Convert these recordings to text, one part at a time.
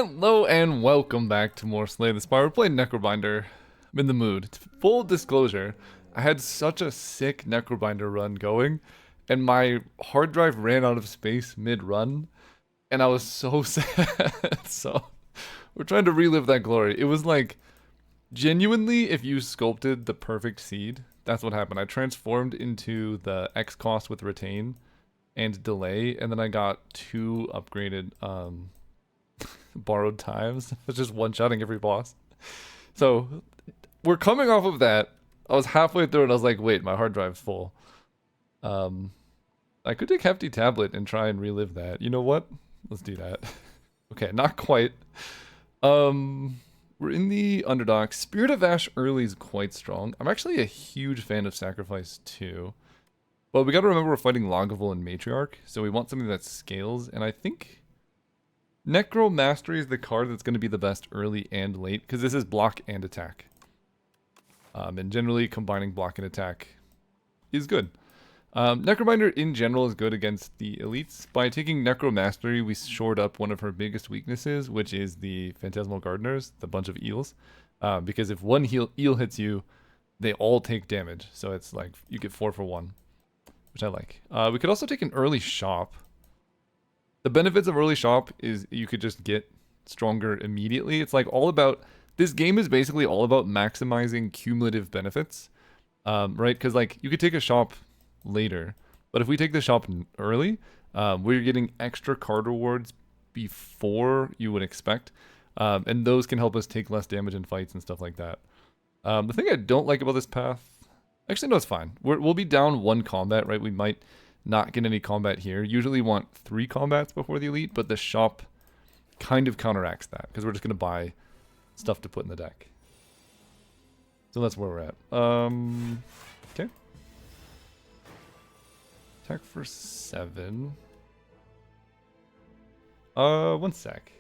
Hello and welcome back to more Slay the Spire. We're playing Necrobinder. I'm in the mood. Full disclosure, I had such a sick Necrobinder run going, and my hard drive ran out of space mid-run, and I was so sad. So, we're trying to relive that glory. It was like, genuinely, if you sculpted the perfect seed, that's what happened. I transformed into the X cost with retain and delay, and then I got two upgraded, borrowed times. It's just one-shotting every boss. So we're coming off of that. I was halfway through and I was like, wait, my hard drive's full. I could take Hefty Tablet and try and relive that. You know what? Let's do that. Okay, not quite. We're in the underdog. Spirit of Ash early is quite strong. I'm actually a huge fan of Sacrifice too. But we gotta remember we're fighting Lagavulin and Matriarch, so we want something that scales, and I think Necro Mastery is the card that's going to be the best early and late, because this is block and attack. And generally, combining block and attack is good. Necrobinder in general is good against the elites. By taking Necro Mastery, we shored up one of her biggest weaknesses, which is the Phantasmal Gardeners, the bunch of eels. Because if one eel hits you, they all take damage. So it's like, you get 4 for 1, which I like. We could also take an early shop. The benefits of early shop is you could just get stronger immediately. It's like all about, this game is basically all about maximizing cumulative benefits, right? Because like you could take a shop later, but if we take the shop early, we're getting extra card rewards before you would expect, and those can help us take less damage in fights and stuff like that. The thing I don't like about this path, actually no, it's fine. We'll be down 1 combat, right? We might not get any combat here. Usually want 3 combats before the elite, but the shop kind of counteracts that because we're just going to buy stuff to put in the deck. So that's where we're at. Okay. Attack for 7. 1 sec.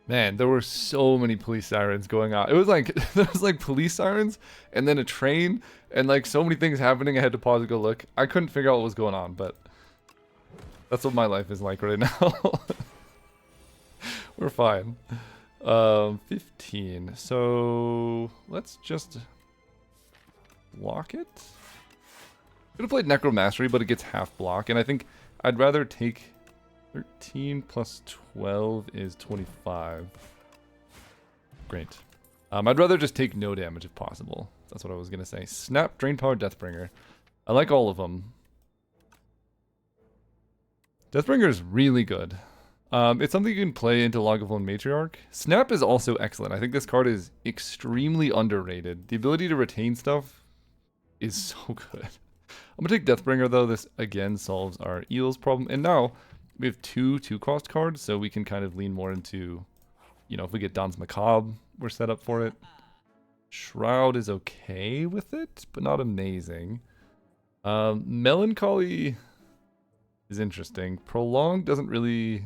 Man, there were so many police sirens going on. It was like, there was like police sirens and then a train and like so many things happening. I had to pause and go look. I couldn't figure out what was going on, but that's what my life is like right now. We're fine. 15. So let's just block it. Could have played Necro Mastery, but it gets half block. And I think I'd rather take 13 plus 12 is 25. Great. I'd rather just take no damage if possible. That's what I was going to say. Snap, Drain Power, Deathbringer. I like all of them. Deathbringer is really good. It's something you can play into Lagavulin Matriarch. Snap is also excellent. I think this card is extremely underrated. The ability to retain stuff is so good. I'm going to take Deathbringer though. This again solves our eels problem. And now we have 2 2-cost cards, so we can kind of lean more into, you know, if we get Don's Macabre, we're set up for it. Shroud is okay with it, but not amazing. Melancholy is interesting. Prolonged doesn't really...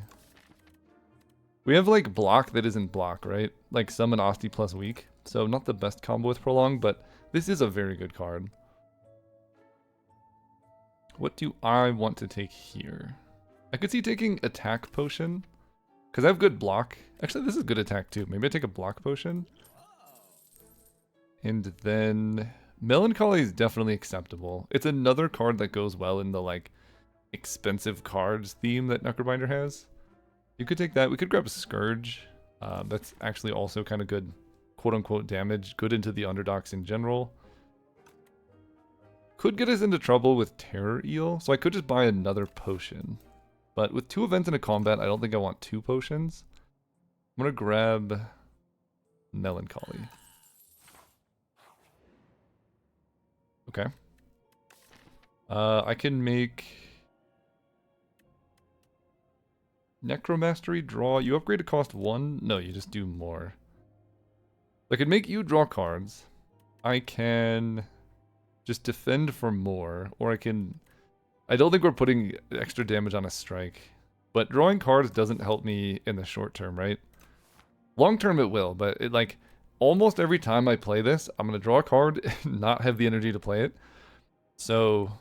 We have like block that isn't block, right? Like summon Osti plus weak. So not the best combo with Prolonged, but this is a very good card. What do I want to take here? I could see taking Attack Potion, because I have good block. Actually, this is good attack too. Maybe I take a block potion. And then Melancholy is definitely acceptable. It's another card that goes well in the like expensive cards theme that Necrobinder has. You could take that. We could grab Scourge. That's actually also kind of good, quote-unquote damage. Good into the underdogs in general. Could get us into trouble with Terror Eel, so I could just buy another potion. But with 2 events in a combat, I don't think I want 2 potions. I'm going to grab Melancholy. Okay. I can make Necromastery draw. You upgrade to cost 1? No, you just do more. I could make you draw cards. I can just defend for more, or I can... I don't think we're putting extra damage on a strike, but drawing cards doesn't help me in the short term, right? Long term it will, but it like almost every time I play this, I'm going to draw a card and not have the energy to play it. So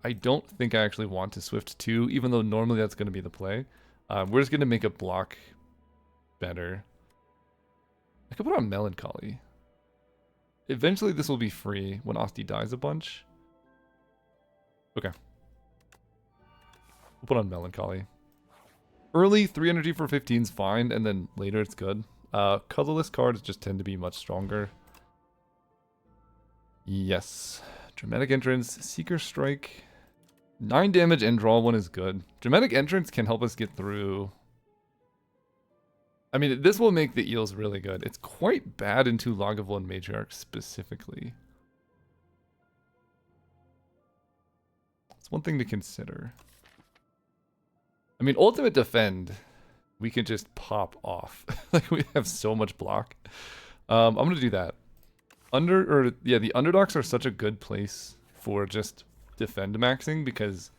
I don't think I actually want to Swift 2, even though normally that's going to be the play. We're just going to make a block better. I could put on Melancholy. Eventually this will be free when Asti dies a bunch. Okay. We'll put on Melancholy. Early 3 energy for 15 is fine, and then later it's good. Colorless cards just tend to be much stronger. Yes. Dramatic Entrance, Seeker Strike. 9 damage and draw 1 is good. Dramatic Entrance can help us get through. I mean, this will make the eels really good. It's quite bad into Lagavulin and Matriarch specifically. It's one thing to consider. I mean, Ultimate Defend, we can just pop off. Like, we have so much block. I'm going to do that. The Underdogs are such a good place for just defend maxing, because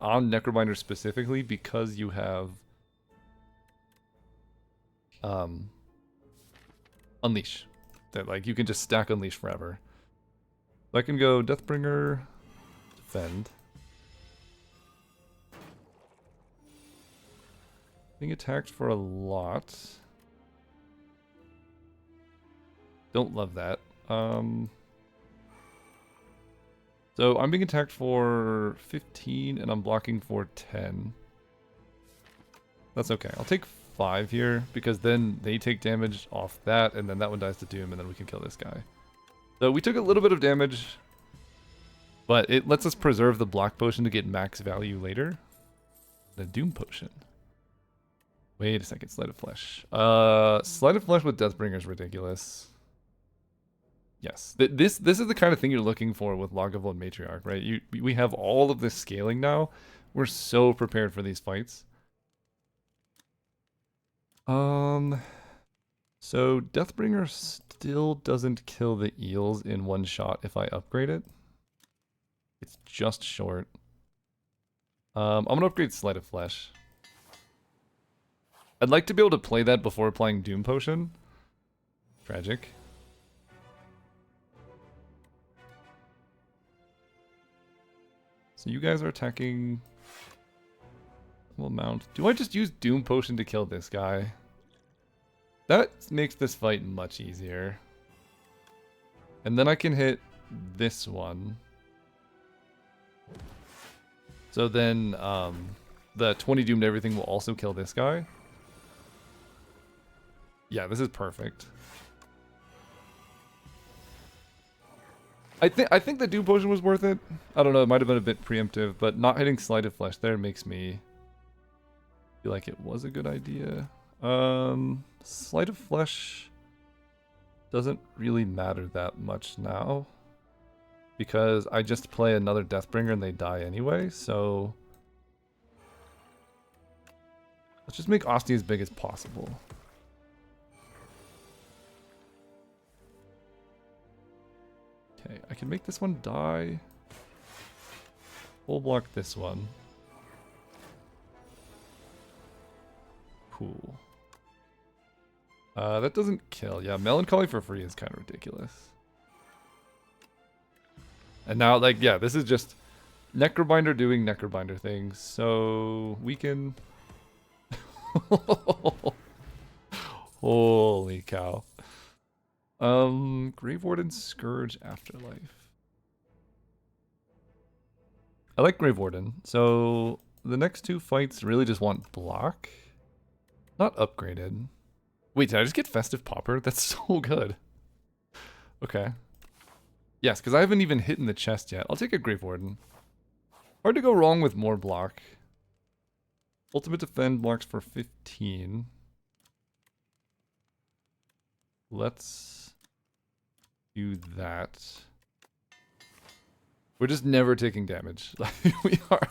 on Necrobinder specifically, because you have Unleash. That, like, you can just stack Unleash forever. So I can go Deathbringer, Defend. Being attacked for a lot. Don't love that. So I'm being attacked for 15 and I'm blocking for 10. That's okay. I'll take 5 here because then they take damage off that and then that one dies to Doom and then we can kill this guy. So we took a little bit of damage, but it lets us preserve the block potion to get max value later. The Doom potion. Wait a second, Sleight of Flesh. Sleight of Flesh with Deathbringer is ridiculous. Yes, this is the kind of thing you're looking for with Lagavulin and Matriarch, right? We have all of this scaling now. We're so prepared for these fights. So Deathbringer still doesn't kill the eels in one shot if I upgrade it. It's just short. I'm gonna upgrade Sleight of Flesh. I'd like to be able to play that before applying Doom Potion. Tragic. So you guys are attacking. We'll mount. Do I just use Doom Potion to kill this guy? That makes this fight much easier. And then I can hit this one. So then the 20 doomed everything will also kill this guy. Yeah, this is perfect. I think the Doom Potion was worth it. I don't know, it might have been a bit preemptive, but not hitting Sleight of Flesh there makes me feel like it was a good idea. Sleight of Flesh doesn't really matter that much now, because I just play another Deathbringer and they die anyway, so let's just make Asti as big as possible. Okay, I can make this one die. Full block this one. Cool. That doesn't kill. Yeah, Melancholy for free is kind of ridiculous. And now, like, yeah, this is just Necrobinder doing Necrobinder things. So we can... Holy cow. Grave Warden, Scourge, Afterlife. I like Grave Warden. So the next two fights really just want block. Not upgraded. Wait, did I just get Festive Pauper? That's so good. Okay. Yes, because I haven't even hit in the chest yet. I'll take a Grave Warden. Hard to go wrong with more block. Ultimate Defend blocks for 15. Let's do that. We're just never taking damage. We are.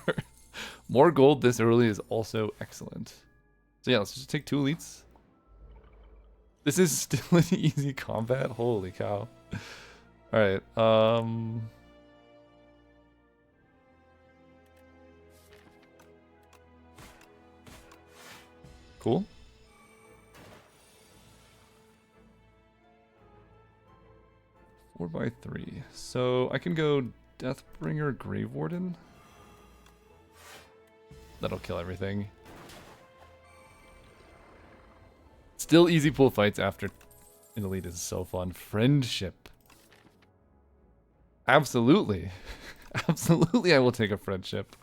More gold this early is also excellent. So yeah, let's just take 2 elites. This is still an easy combat. Holy cow. Alright, cool. Four by 3. So I can go Deathbringer, Grave Warden. That'll kill everything. Still easy pool fights after an elite is so fun. Friendship. Absolutely. Absolutely, I will take a friendship.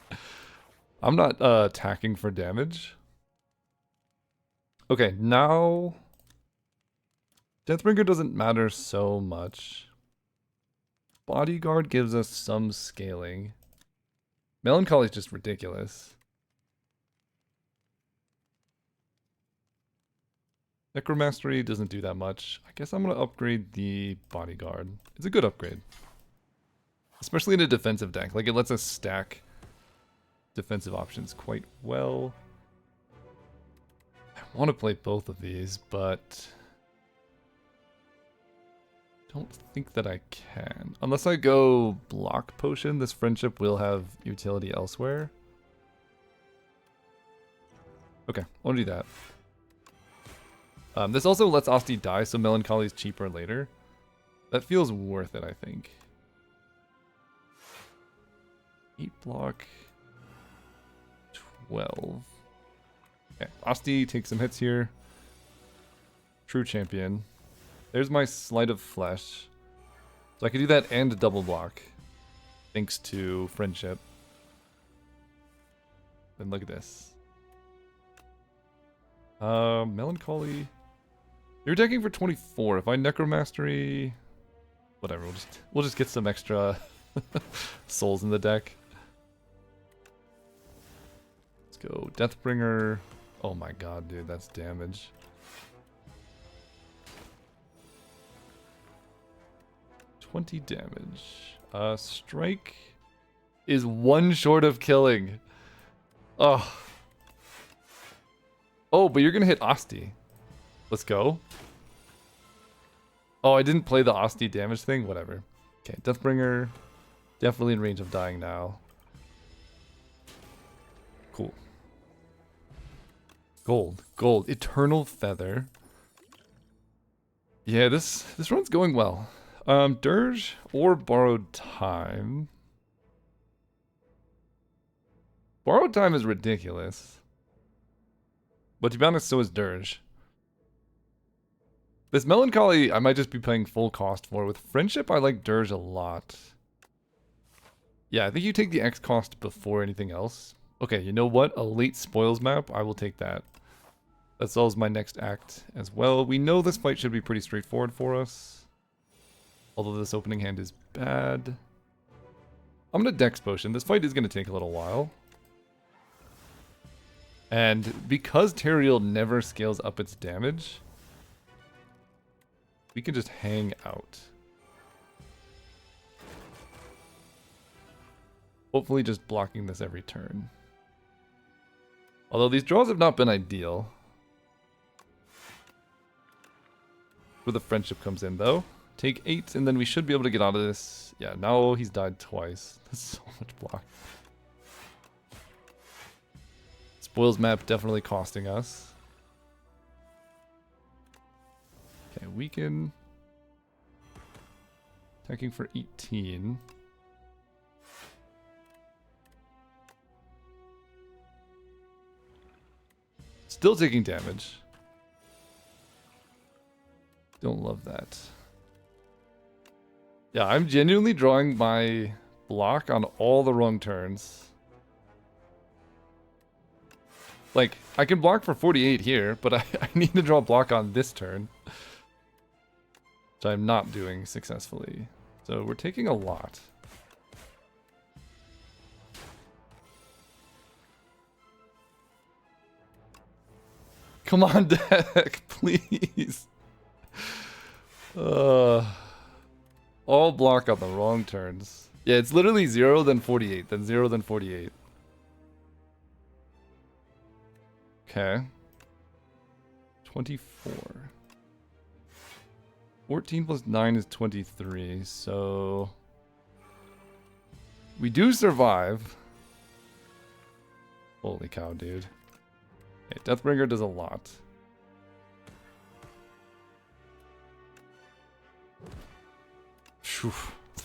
I'm not attacking for damage. Okay, now Deathbringer doesn't matter so much. Bodyguard gives us some scaling. Melancholy is just ridiculous. Necromastery doesn't do that much. I guess I'm going to upgrade the Bodyguard. It's a good upgrade. Especially in a defensive deck. Like, it lets us stack defensive options quite well. I want to play both of these, but don't think that I can. Unless I go block potion, this friendship will have utility elsewhere. Okay, I'll do that. This also lets Asti die, so Melancholy is cheaper later. That feels worth it, I think. 8 block. 12. Okay, Asti takes some hits here. True champion. There's my Sleight of Flesh. So I could do that and a double block. Thanks to friendship. Then look at this. Melancholy. You're attacking for 24. If I Necromastery, whatever. We'll just get some extra souls in the deck. Let's go Deathbringer. Oh my god, dude, that's damage. $20 damage. Strike is 1 short of killing. Oh. Oh, but you're gonna hit Asti. Let's go. Oh, I didn't play the Asti damage thing? Whatever. Okay, Deathbringer. Definitely in range of dying now. Cool. Gold. Gold. Eternal Feather. Yeah, this run's going well. Dirge or Borrowed Time. Borrowed Time is ridiculous. But to be honest, so is Dirge. This Melancholy, I might just be playing full cost for. With Friendship, I like Dirge a lot. Yeah, I think you take the X cost before anything else. Okay, you know what? A late spoils map, I will take that. That solves my next act as well. We know this fight should be pretty straightforward for us. Although this opening hand is bad. I'm gonna Dex Potion. This fight is gonna take a little while. And because Teriel never scales up its damage, we can just hang out. Hopefully just blocking this every turn. Although these draws have not been ideal. Where the friendship comes in though. Take 8 and then we should be able to get out of this. Yeah, now he's died twice. That's so much block. Spoils map definitely costing us. Okay, weaken. Attacking for 18. Still taking damage. Don't love that. Yeah, I'm genuinely drawing my block on all the wrong turns. Like, I can block for 48 here, but I need to draw a block on this turn. Which I'm not doing successfully. So we're taking a lot. Come on, deck, please. All block on the wrong turns. Yeah, it's literally 0, then 48, then 0, then 48. Okay. 24. 14 plus 9 is 23, so we do survive. Holy cow, dude. Okay, Deathbringer does a lot. Phew.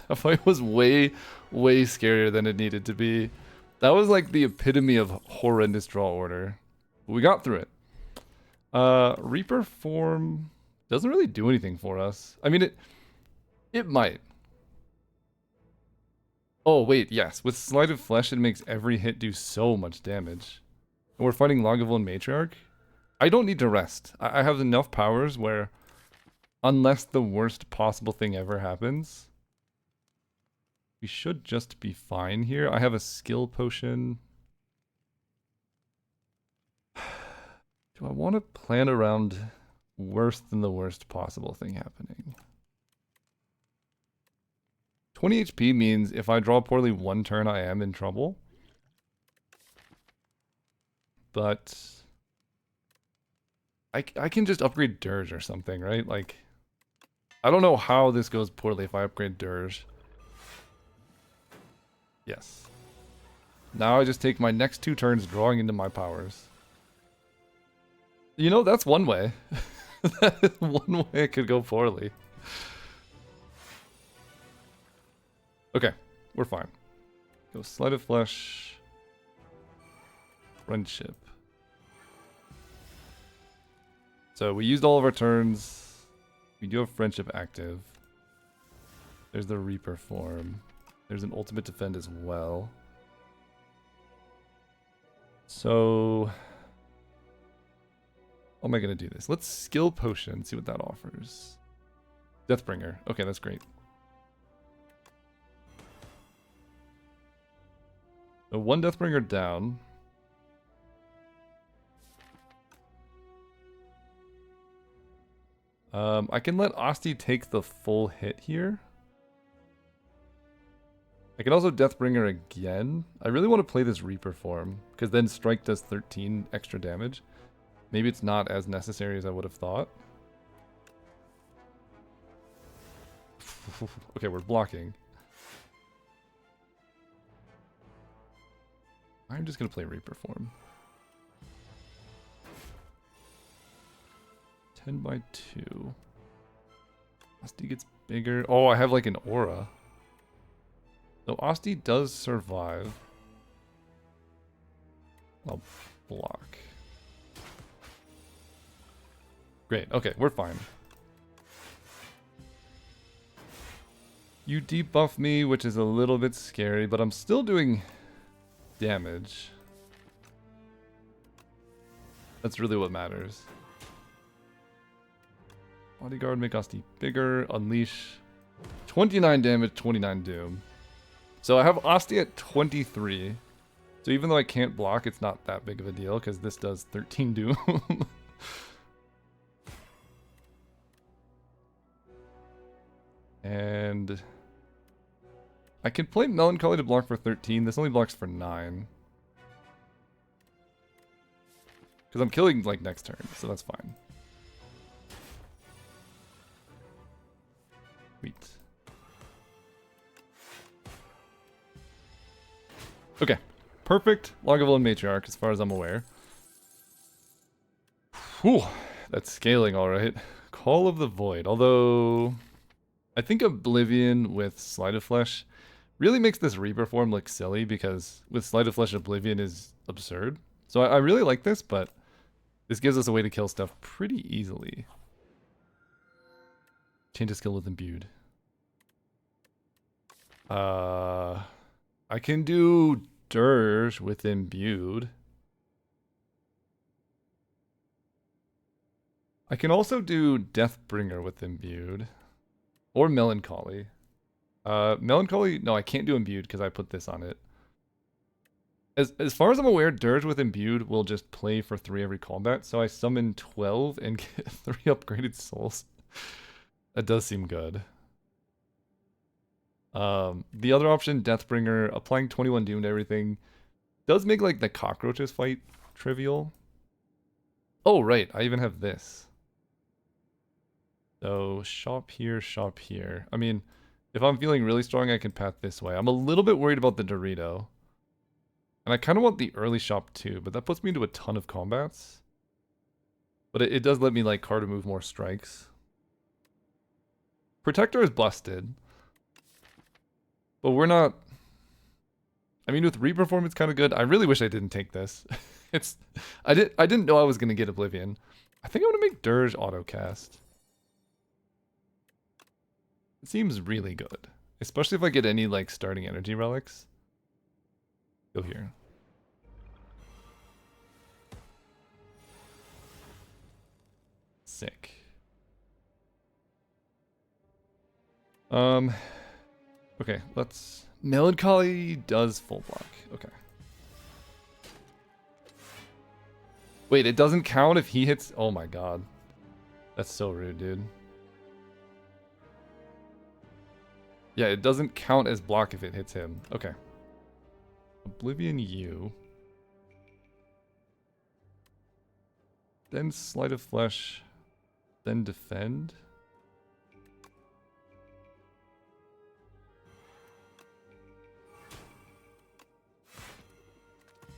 That fight was way, way scarier than it needed to be. That was like the epitome of horrendous draw order. But we got through it. Reaper form doesn't really do anything for us. I mean, it might. Oh, wait, yes. With Sleight of Flesh, it makes every hit do so much damage. And we're fighting Lagavulin Matriarch. I don't need to rest. I have enough powers where, unless the worst possible thing ever happens, we should just be fine here. I have a skill potion. Do I want to plan around worse than the worst possible thing happening? 20 HP means if I draw poorly one turn, I am in trouble. But I can just upgrade Dirge or something, right? Like, I don't know how this goes poorly if I upgrade Dirge. Yes. Now I just take my next 2 turns drawing into my powers. You know, that's one way. That is one way it could go poorly. Okay, we're fine. Go Sleight of Flesh. Friendship. So we used all of our turns. We do have Friendship active. There's the Reaper form. There's an Ultimate Defend as well. So how am I going to do this? Let's skill potion, see what that offers. Deathbringer. Okay, that's great. So 1 Deathbringer down. I can let Asti take the full hit here. I can also Deathbringer again. I really want to play this Reaper form, because then Strike does 13 extra damage. Maybe it's not as necessary as I would have thought. Okay, we're blocking. I'm just going to play Reaper form. 10 by 2. Asti gets bigger. Oh, I have like an aura. So Asti does survive. I'll block. Great. Okay, we're fine. You debuff me, which is a little bit scary, but I'm still doing damage. That's really what matters. Bodyguard, make Asti bigger. Unleash. 29 damage, 29 doom. So I have Asti at 23. So even though I can't block, it's not that big of a deal, because this does 13 doom. And I can play Melancholy to block for 13. This only blocks for 9. Because I'm killing, like, next turn, so that's fine. Sweet. Okay. Perfect Lagavulin Matriarch, as far as I'm aware. Whew. That's scaling alright. Call of the Void. Although I think Oblivion with Sleight of Flesh really makes this Reaper form look silly, because with Sleight of Flesh, Oblivion is absurd. So I really like this, but this gives us a way to kill stuff pretty easily. Change a skill with Imbued. I can do Dirge with Imbued. I can also do Deathbringer with Imbued. Or Melancholy. Melancholy, no, I can't do Imbued because I put this on it. As far as I'm aware, Dirge with Imbued will just play for 3 every combat, so I summon 12 and get 3 upgraded souls. That does seem good. The other option, Deathbringer, applying 21 doom to everything, does make like the cockroaches fight trivial. Oh, right, I even have this. So, shop here, shop here. I mean, if I'm feeling really strong, I can path this way. I'm a little bit worried about the Dorito. And I kind of want the early shop too, but that puts me into a ton of combats. But it does let me like card to move more strikes. Protector is busted. But we're not... I mean, with Reaper form, it's kind of good. I really wish I didn't take this. I didn't know I was going to get Oblivion. I think I'm gonna make Dirge autocast. It seems really good. Especially if I get any like starting energy relics. Go here. Sick. Okay, let's... Melancholy does full block. Okay. Wait, it doesn't count if he hits... Oh my god. That's so rude, dude. Yeah, it doesn't count as block if it hits him. Okay. Oblivion you. Then Sleight of Flesh. Then Defend.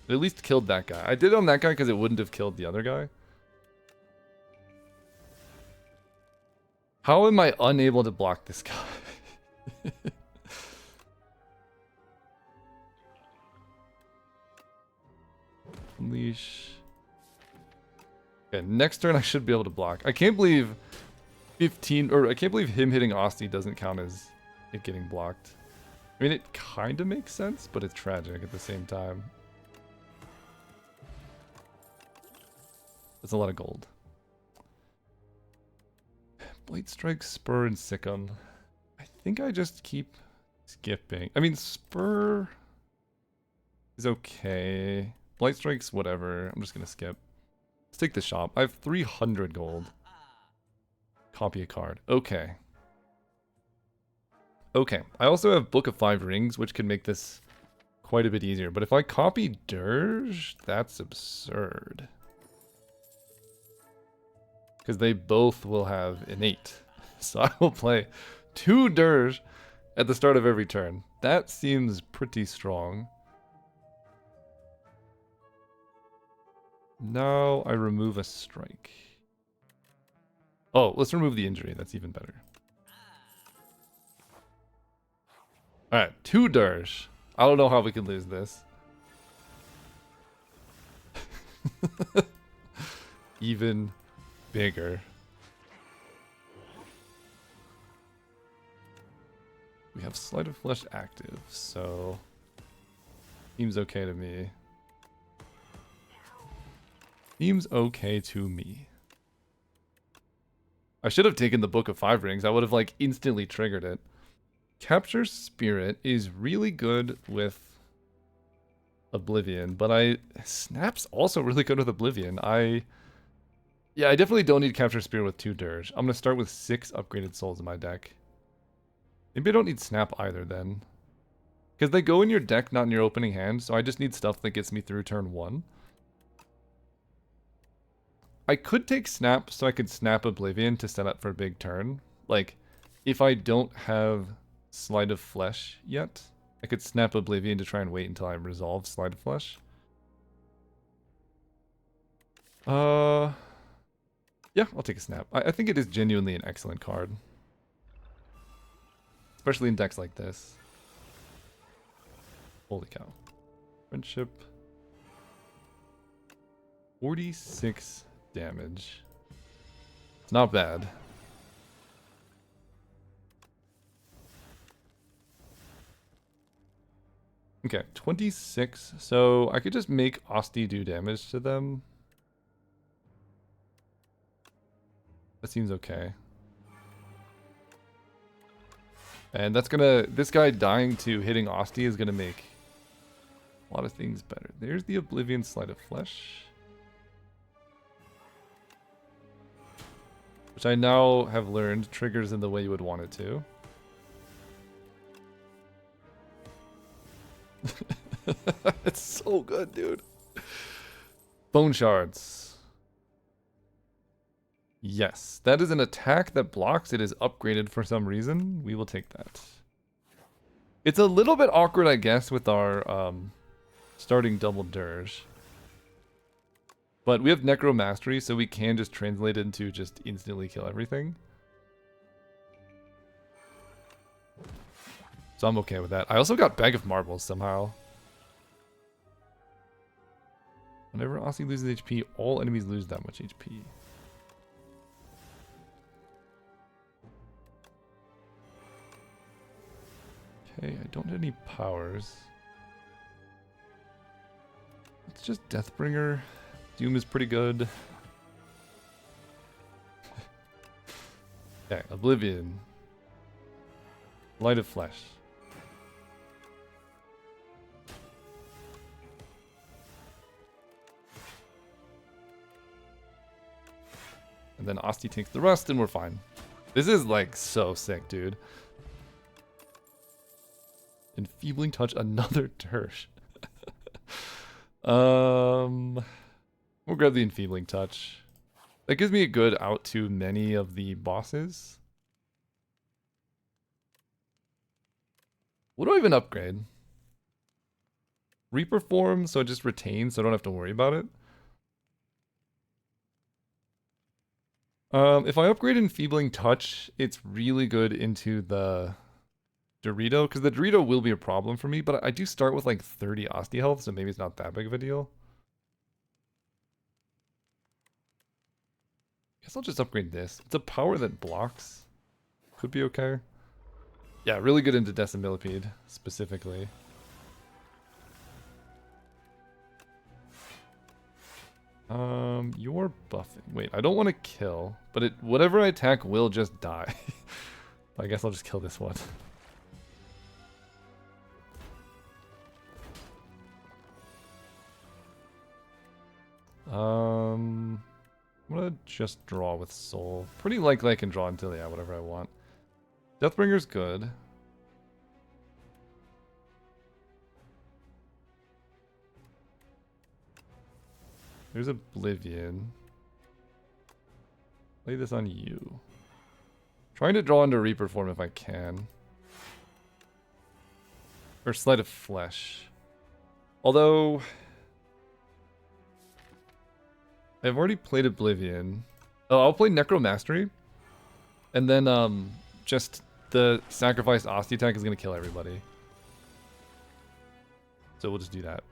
It at least killed that guy. I did it on that guy because it wouldn't have killed the other guy. How am I unable to block this guy? Unleash. Okay, next turn I should be able to block. I can't believe 15, or I can't believe him hitting Osti doesn't count as it getting blocked. I mean, it kind of makes sense, but it's tragic at the same time. That's a lot of gold. Blade Strike, Spur, and Sickon. I think I just keep skipping. I mean, Spur is okay. Blight Strike's whatever. I'm just gonna skip. Let's take the shop. I have 300 gold. Copy a card. Okay. Okay. I also have Book of 5 Rings, which can make this quite a bit easier. But if I copy Dirge, that's absurd. Because they both will have innate. So I will play 2 Dirge at the start of every turn. That seems pretty strong. Now I remove a strike. Oh, let's remove the injury. That's even better. Alright, 2 Dirge. I don't know how we can lose this. Even bigger. We have Sleight of Flesh active, so seems okay to me. Seems okay to me. I should have taken the Book of 5 Rings. I would have like instantly triggered it. Capture Spirit is really good with Oblivion, but Snap's also really good with Oblivion. Yeah, I definitely don't need Capture Spirit with 2 Dirge. I'm going to start with 6 upgraded souls in my deck. Maybe I don't need Snap either then. Because they go in your deck, not in your opening hand, so I just need stuff that gets me through turn 1. I could take Snap so I could Snap Oblivion to set up for a big turn. Like, if I don't have Sleight of Flesh yet, I could Snap Oblivion to try and wait until I resolve Sleight of Flesh. Yeah, I'll take a Snap. I think it is genuinely an excellent card. Especially in decks like this. Holy cow. Friendship. 46 damage. It's not bad. Okay, 26. So I could just make Osti do damage to them. That seems okay. And that's gonna... This guy dying to hitting Osti is gonna make a lot of things better. There's the Oblivion Sleight of Flesh. Which I now have learned triggers in the way you would want it to. It's so good, dude. Bone Shards. Yes, that is an attack that blocks. It is upgraded for some reason. We will take that. It's a little bit awkward, I guess, with our starting double Dirge. But we have Necro Mastery, so we can just translate it into just instantly kill everything. So I'm okay with that. I also got Bag of Marbles somehow. Whenever Osti loses HP, all enemies lose that much HP. Okay, I don't have any powers. It's just Deathbringer. Doom is pretty good. Okay, Oblivion. Light of Flesh. And then Asti takes the rest and we're fine. This is like so sick, dude. Enfeebling Touch, another Tersh. We'll grab the Enfeebling Touch. That gives me a good out to many of the bosses. What do I even upgrade? Reaper form, so I just retain, so I don't have to worry about it. If I upgrade Enfeebling Touch, it's really good into the Dorito, because the Dorito will be a problem for me, but I do start with like 30 Asti health, so maybe it's not that big of a deal. Guess I'll just upgrade this. It's a power that blocks. Could be okay. Yeah, really good into Decimillipede, specifically. You're buffing. Wait, I don't want to kill, but whatever I attack will just die. I guess I'll just kill this one. I'm gonna just draw with Soul. Pretty likely I can draw until, yeah, whatever I want. Deathbringer's good. There's Oblivion. Lay this on you. Trying to draw into Reaper form if I can. Or Sleight of Flesh. Although I've already played Oblivion. Oh, I'll play Necromastery. And then just the sacrificed Asti attack is gonna kill everybody. So we'll just do that.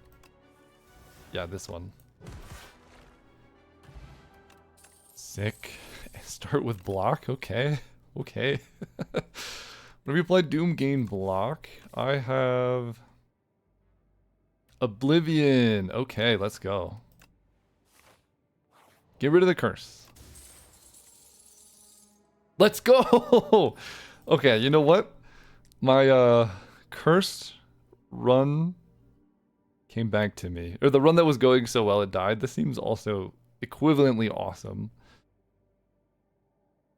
Yeah, this one. Sick. Start with block. Okay. Okay. Whenever you apply Doom, gain block. I have Oblivion. Okay, let's go. Get rid of the curse. Let's go! Okay, you know what? My cursed run came back to me. Or the run that was going so well it died. This seems also equivalently awesome.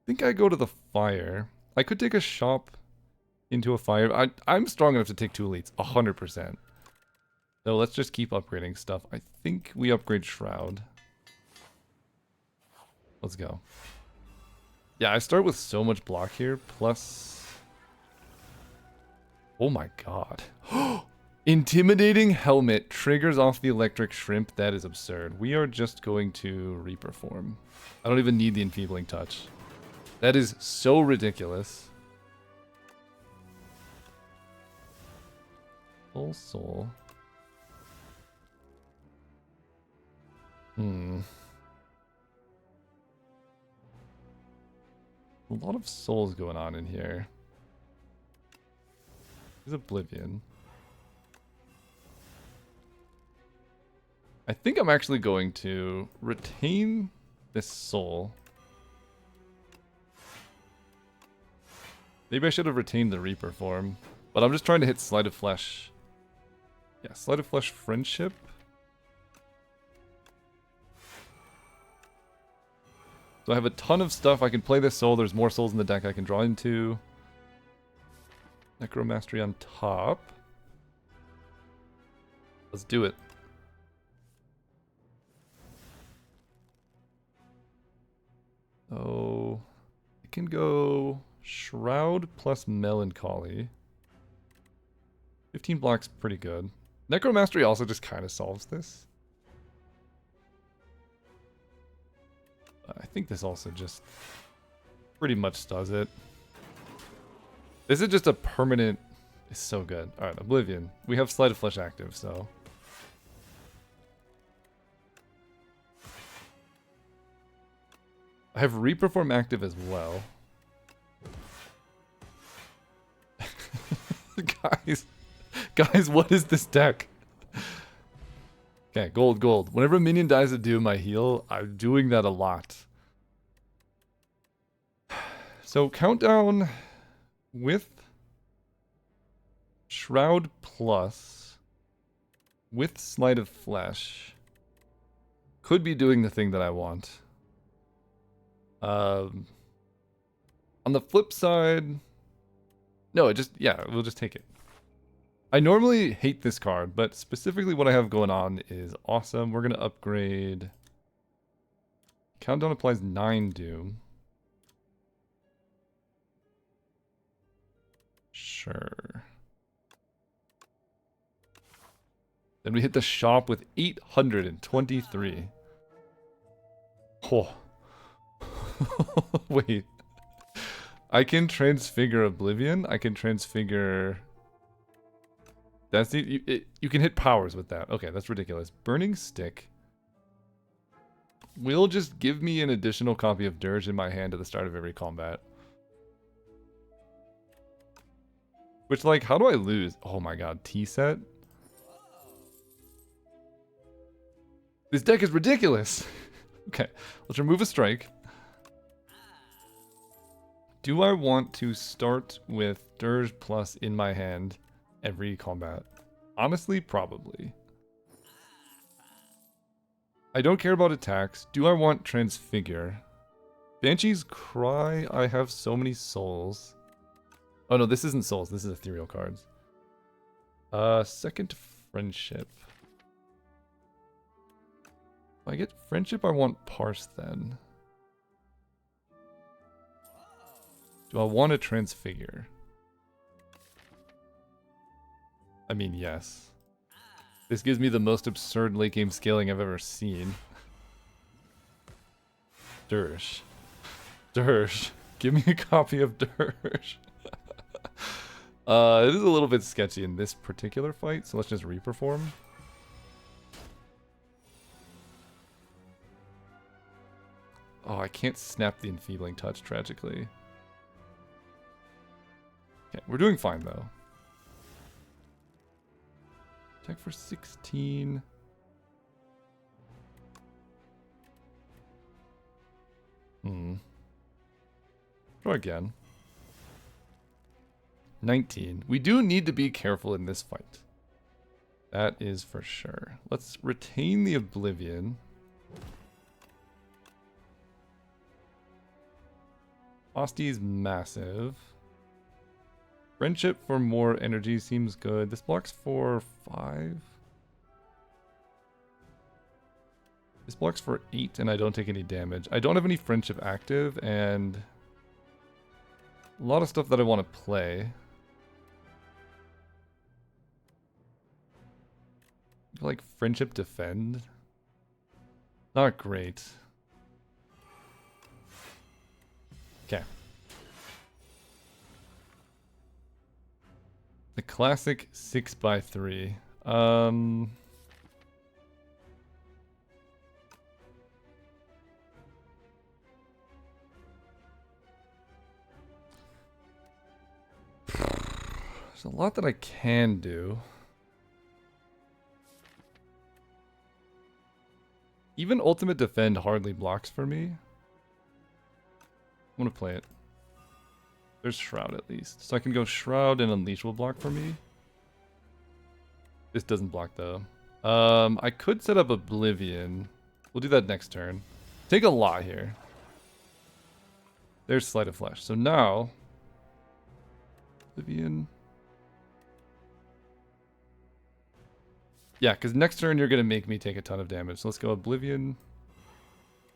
I think I go to the fire. I could take a shop into a fire. I'm strong enough to take 2 elites, 100%. So let's just keep upgrading stuff. I think we upgrade Shroud. Let's go. Yeah, I start with so much block here, plus... Oh my god. Intimidating Helmet triggers off the electric shrimp. That is absurd. We are just going to Reaper form. I don't even need the Enfeebling Touch. That is so ridiculous. Full soul. A lot of souls going on in here. There's Oblivion. I think I'm actually going to retain this soul. Maybe I should have retained the Reaper form. But I'm just trying to hit Sleight of Flesh. Yeah, Sleight of Flesh Friendship. So I have a ton of stuff. I can play this soul. There's more souls in the deck I can draw into. Necromastery on top. Let's do it. Oh, I can go Shroud plus Melancholy. 15 blocks, pretty good. Necromastery also just kind of solves this. I think this also just pretty much does it. This is just a permanent... It's so good. Alright, Oblivion. We have Sleight of Flesh active, so... I have Reaper form active as well. Guys, what is this deck? Okay, gold, gold. Whenever a minion dies to do my heal, I'm doing that a lot. So countdown with Shroud Plus with Sleight of Flesh could be doing the thing that I want. On the flip side, no, we'll just take it. I normally hate this card, but specifically what I have going on is awesome. We're going to upgrade. Countdown applies 9 Doom. Sure. Then we hit the shop with 823. Oh. Wait. I can transfigure Oblivion. I can transfigure... That's the... You can hit powers with that. Okay, that's ridiculous. Burning Stick will just give me an additional copy of Dirge in my hand at the start of every combat. Which, like, how do I lose? Oh my god, T-set? This deck is ridiculous! Okay, let's remove a strike. Do I want to start with Dirge Plus in my hand every combat? Honestly, probably. I don't care about attacks. Do I want Transfigure? Banshee's Cry, I have so many souls. Oh no, this isn't souls, this is ethereal cards. Second Friendship. If I get Friendship, I want Parse then. Do I want to Transfigure? I mean, yes. This gives me the most absurd late game scaling I've ever seen. Dirge. Dirge. Give me a copy of Dirge. It is a little bit sketchy in this particular fight, so let's just reperform. Oh, I can't snap the Enfeebling Touch, tragically. Okay, we're doing fine, though. Attack for 16. Try again. 19. We do need to be careful in this fight. That is for sure. Let's retain the Oblivion. Osty's massive. Friendship for more energy seems good. This blocks for 5. This blocks for 8 and I don't take any damage. I don't have any friendship active and a lot of stuff that I want to play. I feel like friendship defend. Not great. Okay. The classic 6x3. There's a lot that I can do. Even Ultimate Defend hardly blocks for me. I'm gonna play it. There's Shroud at least. So I can go Shroud and Unleash will block for me. This doesn't block though. I could set up Oblivion. We'll do that next turn. Take a lot here. There's Sleight of Flesh. So now... Oblivion... Yeah, because next turn you're going to make me take a ton of damage. So let's go Oblivion,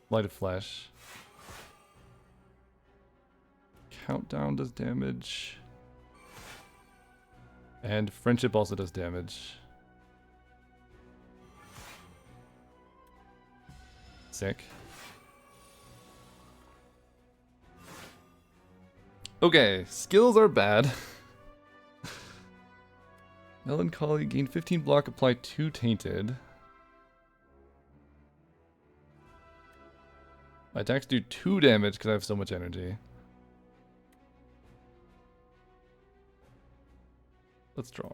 Light of Flesh. Countdown does damage. And Friendship also does damage. Sick. Okay, skills are bad. Melancholy, gain 15 block, apply 2 tainted. My attacks do 2 damage because I have so much energy. Let's draw.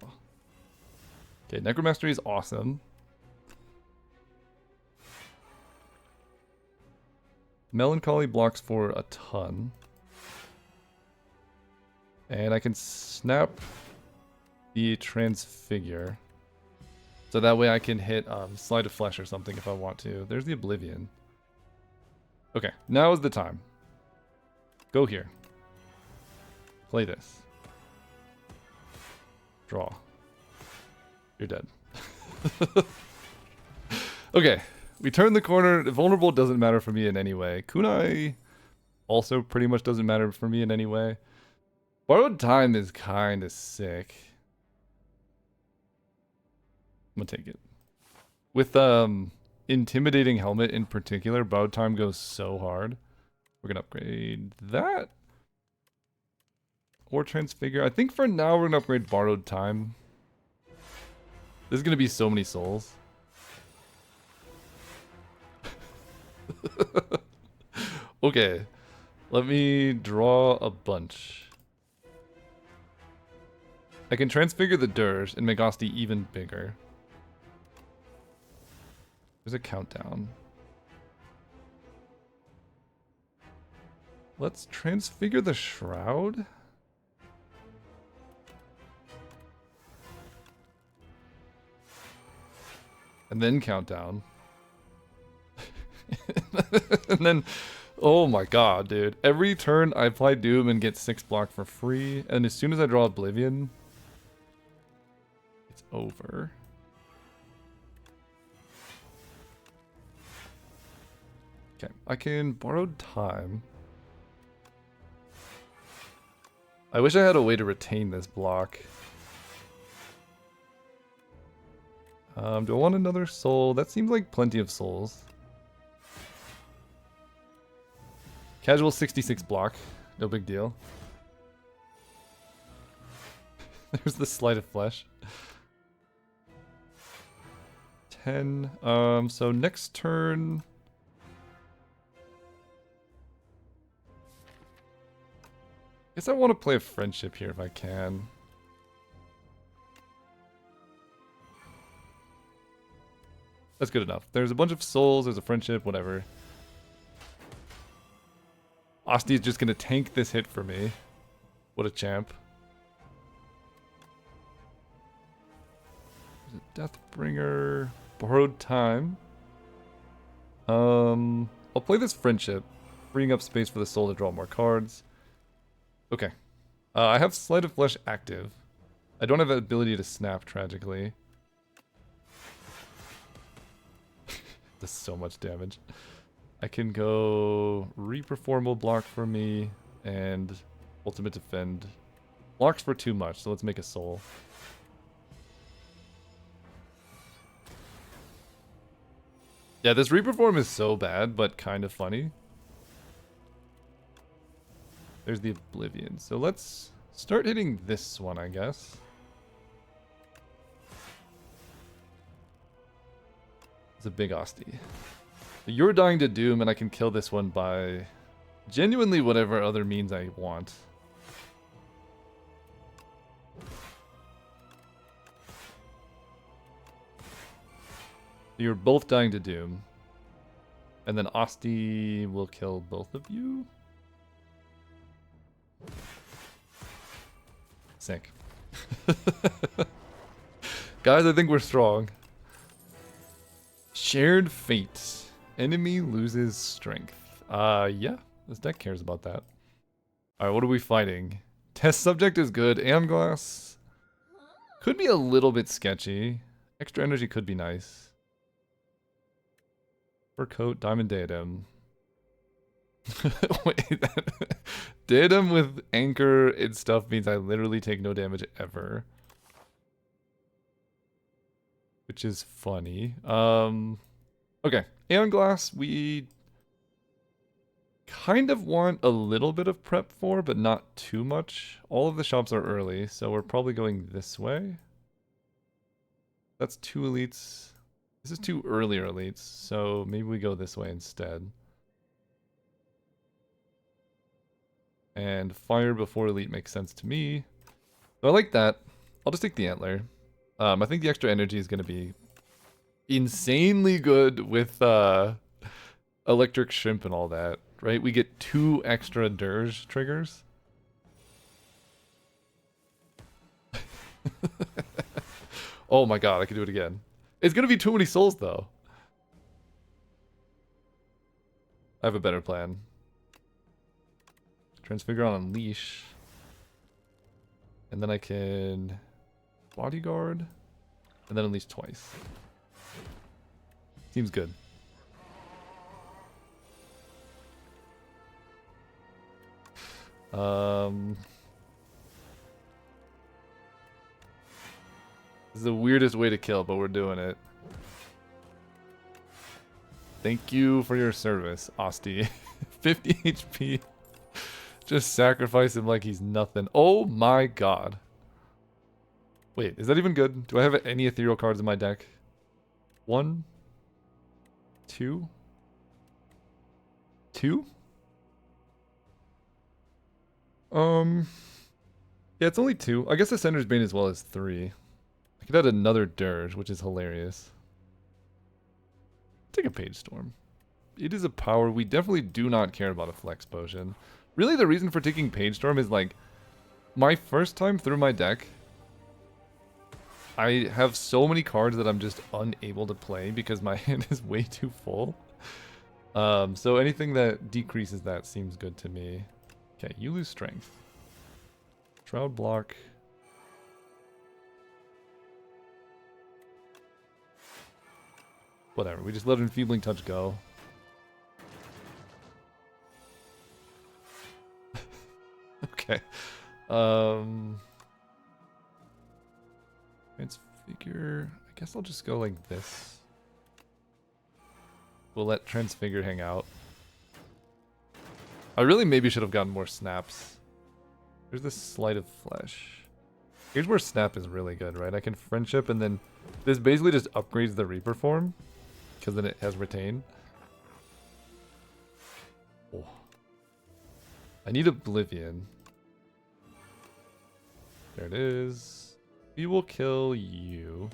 Okay, Necromastery is awesome. Melancholy blocks for a ton. And I can snap the Transfigure. So that way I can hit Slide of Flesh or something if I want to. There's the Oblivion. Okay, now is the time. Go here. Play this. Draw. You're dead. Okay, we turn the corner. Vulnerable doesn't matter for me in any way. Kunai also pretty much doesn't matter for me in any way. Borrowed Time is kind of sick. I'm gonna take it. With Intimidating Helmet in particular, Borrowed Time goes so hard. We're gonna upgrade that. Or Transfigure. I think for now we're gonna upgrade Borrowed Time. There's gonna be so many souls. Okay. Let me draw a bunch. I can Transfigure the Dirge and make Asti even bigger. There's a countdown. Let's Transfigure the Shroud. And then countdown. And then, oh my god, dude. Every turn I apply Doom and get 6 block for free. And as soon as I draw Oblivion, it's over. Okay, I can Borrowed Time. I wish I had a way to retain this block. Do I want another soul? That seems like plenty of souls. Casual 66 block. No big deal. There's the Sleight of Flesh. 10. So next turn... guess I want to play a Friendship here if I can. That's good enough. There's a bunch of souls, there's a Friendship, whatever. Asti is just going to tank this hit for me. What a champ. There's a Deathbringer. Borrowed Time. I'll play this Friendship, freeing up space for the soul to draw more cards. Okay. I have Sleight of Flesh active. I don't have the ability to snap, tragically. Does so much damage. I can go Reperform will block for me, and Ultimate Defend. Blocks for too much, so let's make a soul. Yeah, this Reperform is so bad, but kind of funny. There's the Oblivion. So let's start hitting this one, I guess. It's a big Asti. You're dying to Doom, and I can kill this one by genuinely whatever other means I want. You're both dying to Doom. And then Asti will kill both of you. Sick. Guys, I think we're strong. Shared Fate. Enemy loses strength. Yeah. This deck cares about that. Alright, what are we fighting? Test subject is good. Amglass could be a little bit sketchy. Extra energy could be nice. Fur coat, diamond diadem. Wait, diadem with anchor and stuff means I literally take no damage ever. Which is funny. Okay, Aeon Glass, we kind of want a little bit of prep for, but not too much. All of the shops are early, so we're probably going this way. That's 2 elites. This is 2 earlier elites, so maybe we go this way instead. And fire before elite makes sense to me. So I like that. I'll just take the antler. I think the extra energy is going to be insanely good with electric shrimp and all that, right? We get 2 extra dirge triggers. Oh my god, I can do it again. It's going to be too many souls though. I have a better plan. Transfigure on Unleash. And then I can bodyguard. And then Unleash twice. Seems good. This is the weirdest way to kill, but we're doing it. Thank you for your service, Osti. 50 HP. Just sacrifice him like he's nothing. Oh my god. Wait, is that even good? Do I have any ethereal cards in my deck? 1, 2, 2? Yeah, it's only 2. I guess the Sender's Bane as well as 3. I could add another Dirge, which is hilarious. Take a Page Storm. It is a power. We definitely do not care about a Flex Potion. Really, the reason for taking Page Storm is like, my first time through my deck, I have so many cards that I'm just unable to play because my hand is way too full. So anything that decreases that seems good to me. Okay, you lose strength. Shroud block. Whatever, we just let Enfeebling Touch go. Okay. Transfigure. I guess I'll just go like this. We'll let Transfigure hang out. I really maybe should have gotten more snaps. There's this Sleight of Flesh. Here's where snap is really good, right? I can friendship and then this basically just upgrades the Reaper form. Because then it has retain. Oh. I need Oblivion. There it is. We will kill you.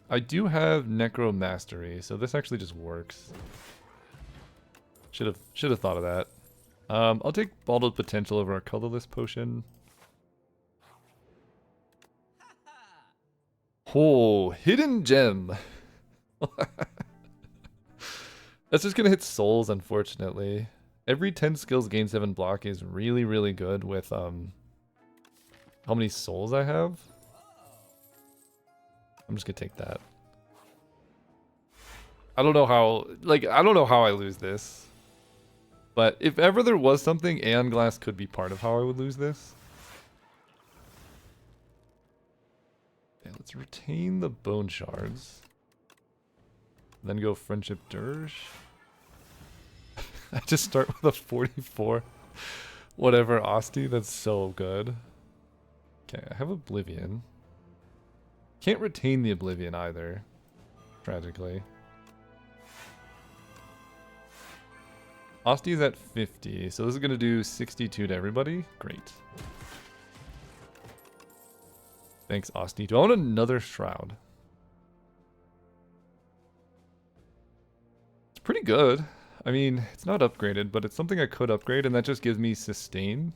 I do have Necro Mastery, so this actually just works. Should have thought of that. I'll take Balded Potential over our colorless potion. Oh, Hidden Gem. That's just gonna hit souls, unfortunately. Every 10 skills gain 7 block is really, really good with how many souls I have. I'm just gonna take that. I don't know how, I don't know how I lose this. But if ever there was something, Aeon Glass could be part of how I would lose this. Okay, let's retain the Bone Shards. Then go Friendship Dirge. I just start with a 44. Whatever, Osti, that's so good. Okay, I have Oblivion. Can't retain the Oblivion either, tragically. Osti is at 50, so this is going to do 62 to everybody. Great. Thanks, Osti. Do I want another Shroud? It's pretty good. I mean, it's not upgraded, but it's something I could upgrade, and that just gives me Sustain.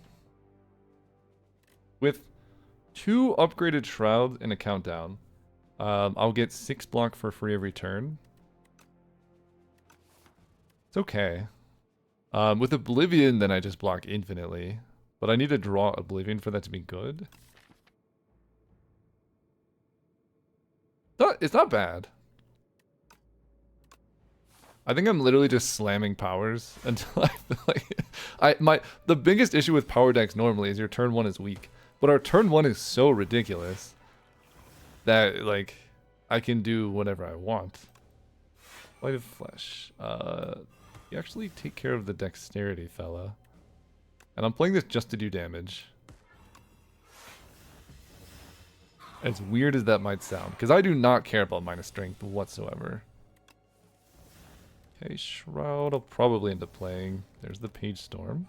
With 2 upgraded Shrouds and a Countdown, I'll get 6 block for free every turn. It's okay. With Oblivion, then I just block infinitely. But I need to draw Oblivion for that to be good. It's not bad. I think I'm literally just slamming powers until I feel like... the biggest issue with power decks normally is your turn 1 is weak. But our turn 1 is so ridiculous that, like, I can do whatever I want. Light of Flesh. You actually take care of the dexterity, fella. And I'm playing this just to do damage. As weird as that might sound, because I do not care about minus strength whatsoever. Okay, Shroud I'll probably end up playing. There's the Page Storm.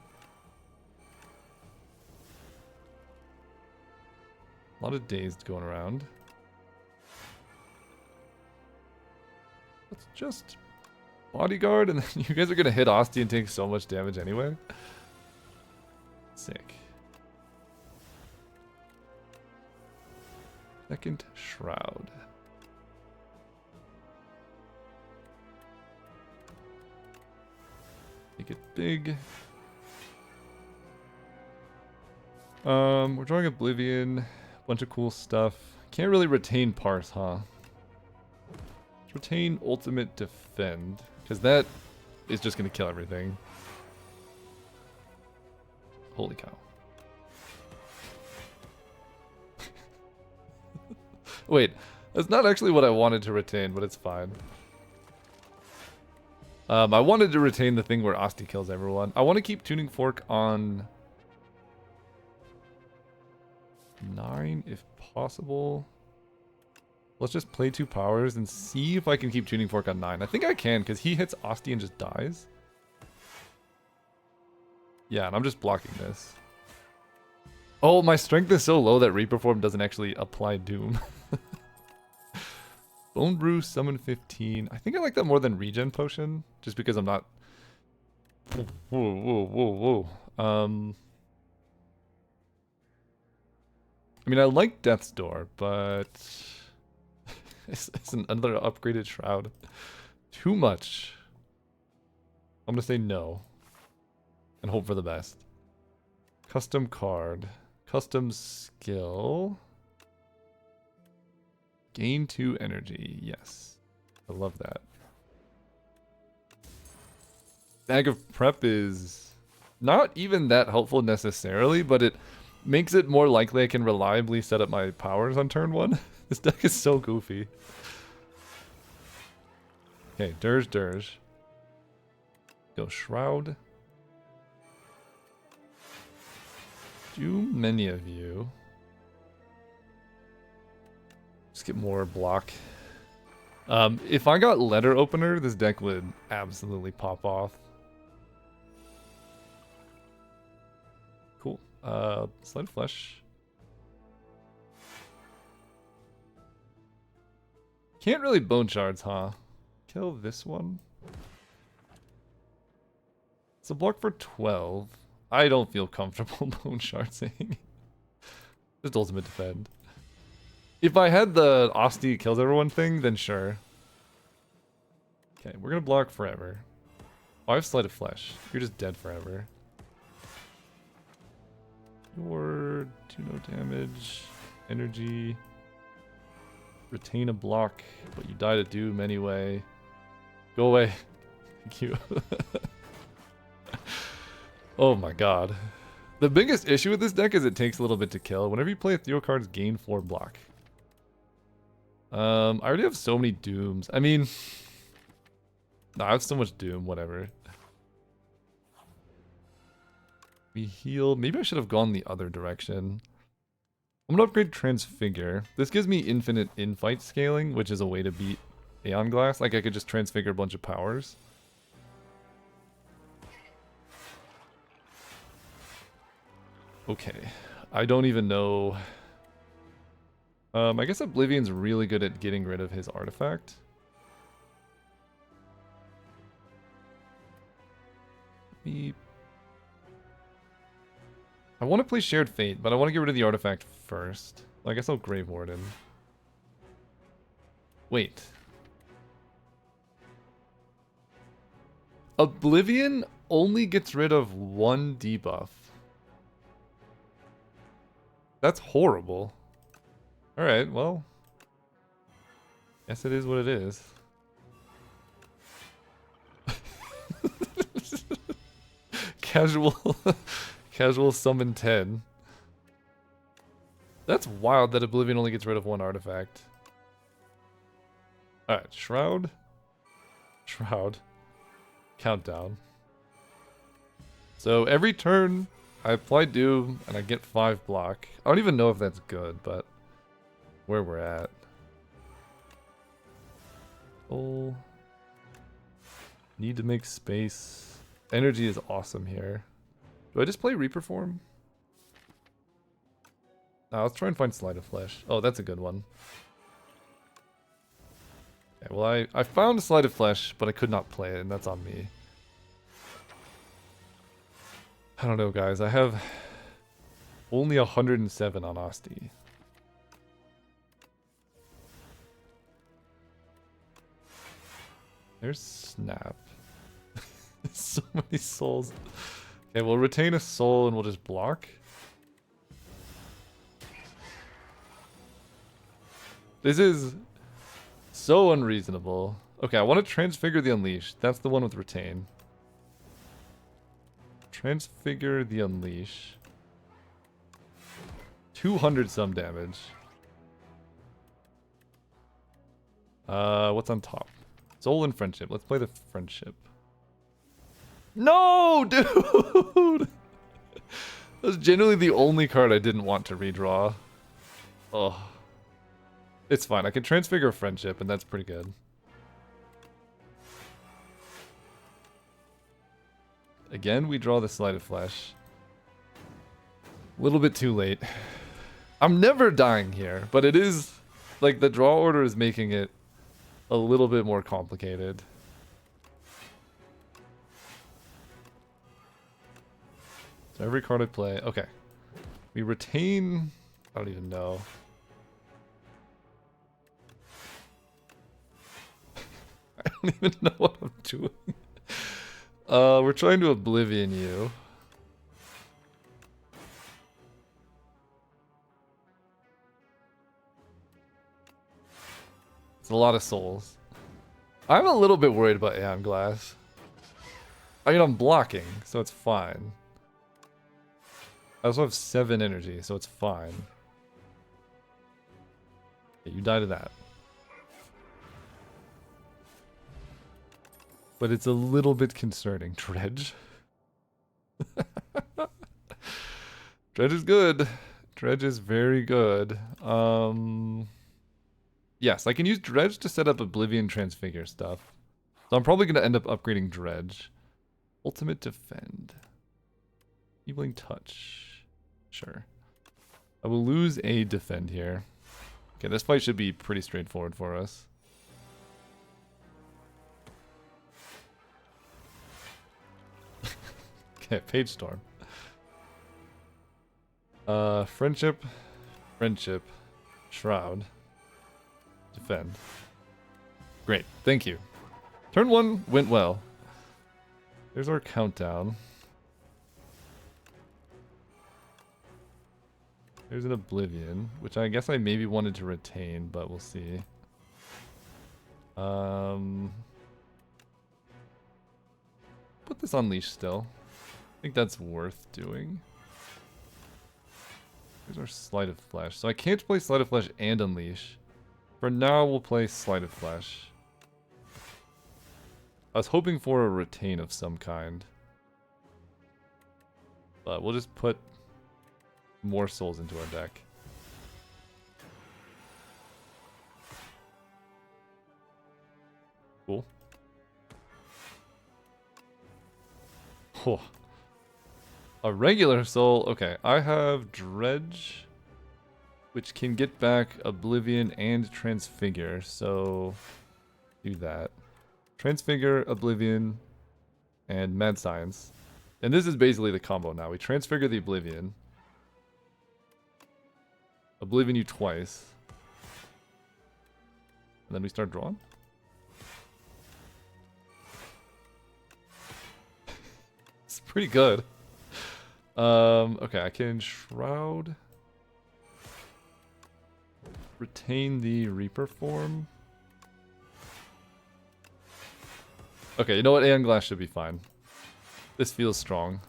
A lot of dazed going around. Let's just bodyguard, and then you guys are gonna hit Asti and take so much damage anyway. Sick. Second Shroud. Make it big. We're drawing Oblivion. Bunch of cool stuff. Can't really retain Parse, huh? Let's retain Ultimate Defend, because that is just gonna kill everything. Holy cow. Wait, that's not actually what I wanted to retain, but it's fine. I wanted to retain the thing where Asti kills everyone. I want to keep Tuning Fork on 9 if possible. Let's just play 2 powers and see if I can keep Tuning Fork on 9. I think I can, because he hits Asti and just dies. Yeah, and I'm just blocking this. Oh, my strength is so low that Reaper Form doesn't actually apply Doom. Bone Brew, Summon 15. I think I like that more than Regen Potion, just because I'm not... Whoa. I mean, I like Death's Door, but... it's another upgraded Shroud. Too much. I'm gonna say no. And hope for the best. Custom card. Custom skill. Gain 2 energy. Yes. I love that. Bag of Prep is not even that helpful necessarily, but it makes it more likely I can reliably set up my powers on turn 1. This deck is so goofy. Okay, Dirge. Go Shroud. Too many of you. Just get more block. If I got Letter Opener, this deck would absolutely pop off. Cool. Slide Flesh. Can't really Bone Shards, huh? Kill this one. It's a block for 12. I don't feel comfortable Bone Shardsing. Just Ultimate Defend. If I had the Asti kills everyone thing, then sure. Okay, we're gonna block forever. Oh, I have Sleight of Flesh. You're just dead forever. You're 2 no damage. Energy. Retain a block, but you die to Doom anyway. Go away. Thank you. Oh my god. The biggest issue with this deck is it takes a little bit to kill. Whenever you play Theo cards, gain 4 block. I already have so many Dooms. I mean... No, I have so much Doom, whatever. We heal. Maybe I should have gone the other direction. I'm gonna upgrade Transfigure. This gives me infinite in-fight scaling, which is a way to beat Aeon Glass. Like, I could just transfigure a bunch of powers. Okay. I don't even know... I guess Oblivion's really good at getting rid of his artifact. I want to play Shared Fate, but I want to get rid of the artifact first. I guess I'll Grave Warden. Wait. Oblivion only gets rid of 1 debuff. That's horrible. Alright, well. Guess it is what it is. Casual summon 10. That's wild that Oblivion only gets rid of 1 artifact. Alright, Shroud. Countdown. So every turn I apply Doom and I get 5 block. I don't even know if that's good, but where we're at. Oh. Need to make space. Energy is awesome here. Do I just play Reaper Form? Let's try and find Sleight of Flesh. Oh, that's a good one. Okay, well, I found Sleight of Flesh, but I could not play it, and that's on me. I don't know, guys. I have only 107 on Asti. There's Snap. So many souls. Okay, we'll retain a soul and we'll just block. This is so unreasonable. Okay, I want to transfigure the Unleash. That's the one with retain. Transfigure the Unleash. 200 some damage. What's on top? Soul and Friendship. Let's play the Friendship. No, dude! That's genuinely the only card I didn't want to redraw. Oh. It's fine. I can transfigure Friendship, and that's pretty good. Again, we draw the Sleight of Flesh. A little bit too late. I'm never dying here, but it is... Like, the draw order is making it a little bit more complicated. So every card I play... Okay. We retain... I don't even know. I don't even know what I'm doing. We're trying to Oblivion you. It's a lot of souls. I'm a little bit worried about Aeon Glass. I mean, I'm blocking, so it's fine. I also have 7 energy, so it's fine. Okay, you die to that. But it's a little bit concerning. Dredge? Dredge is good. Dredge is very good. Yes, I can use Dredge to set up Oblivion Transfigure stuff. So I'm probably going to end up upgrading Dredge. Ultimate Defend. Healing Touch. Sure. I will lose a Defend here. Okay, this fight should be pretty straightforward for us. Okay, Page Storm. Friendship. Friendship. Shroud. Defend. Great, thank you. Turn 1 went well. There's our countdown. There's an Oblivion, which I guess I maybe wanted to retain, but we'll see. Put this on Leash still. I think that's worth doing. Here's our Sleight of Flesh. So I can't play Sleight of Flesh and Unleash. For now, we'll play Sleight of Flesh. I was hoping for a retain of some kind. But we'll just put more souls into our deck. Cool. Oh. A regular soul. Okay, I have Dredge, which can get back Oblivion and Transfigure, so do that. Transfigure, Oblivion, and Mad Science. And this is basically the combo now. We transfigure the Oblivion. Oblivion you twice. And then we start drawing. It's pretty good. Okay, I can Shroud. Retain the Reaper form. Okay, you know what? Aeon Glass should be fine. This feels strong.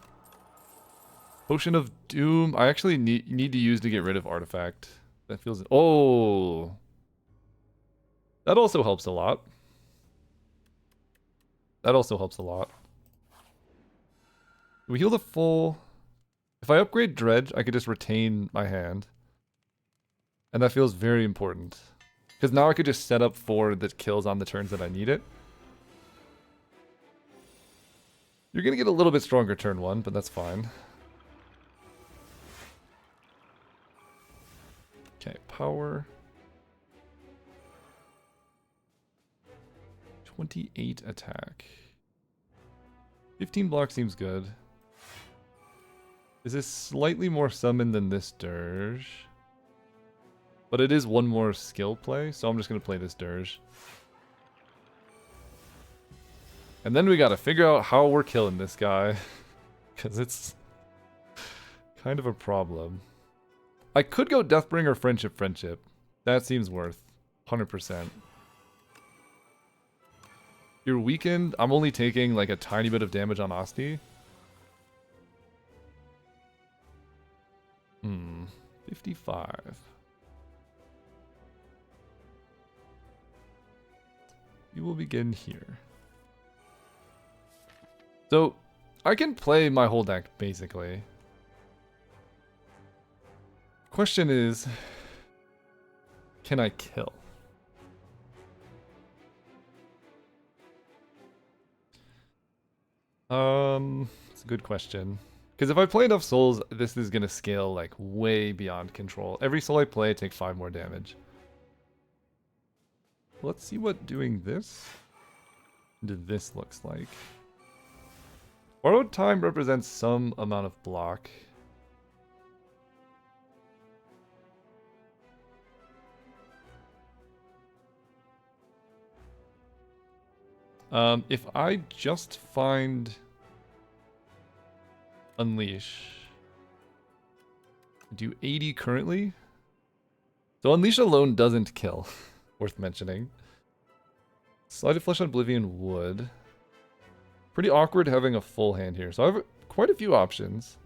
Potion of Doom. I actually need to use to get rid of Artifact. That feels... Oh! That also helps a lot. That also helps a lot. We heal the full... If I upgrade Dredge, I could just retain my hand. And that feels very important. Because now I could just set up for the kills on the turns that I need it. You're going to get a little bit stronger turn 1, but that's fine. power. 28 attack. 15 block seems good. Is this slightly more summon than this dirge? But it is one more skill play, so I'm just going to play this dirge. And then we got to figure out how we're killing this guy. Because it's kind of a problem. I could go Deathbringer Friendship Friendship. That seems worth 100%. You're weakened. I'm only taking like a tiny bit of damage on Asti. 55. You will begin here. So, I can play my whole deck, basically. Question is, can I kill? It's a good question. Because if I play enough souls, this is going to scale like way beyond control. Every soul I play, I take 5 more damage. Let's see what doing this to this looks like. Borrowed time represents some amount of block. If I just find Unleash, do 80 currently. So Unleash alone doesn't kill, worth mentioning. Sleight of Flesh on Oblivion would. Pretty awkward having a full hand here, so I have quite a few options.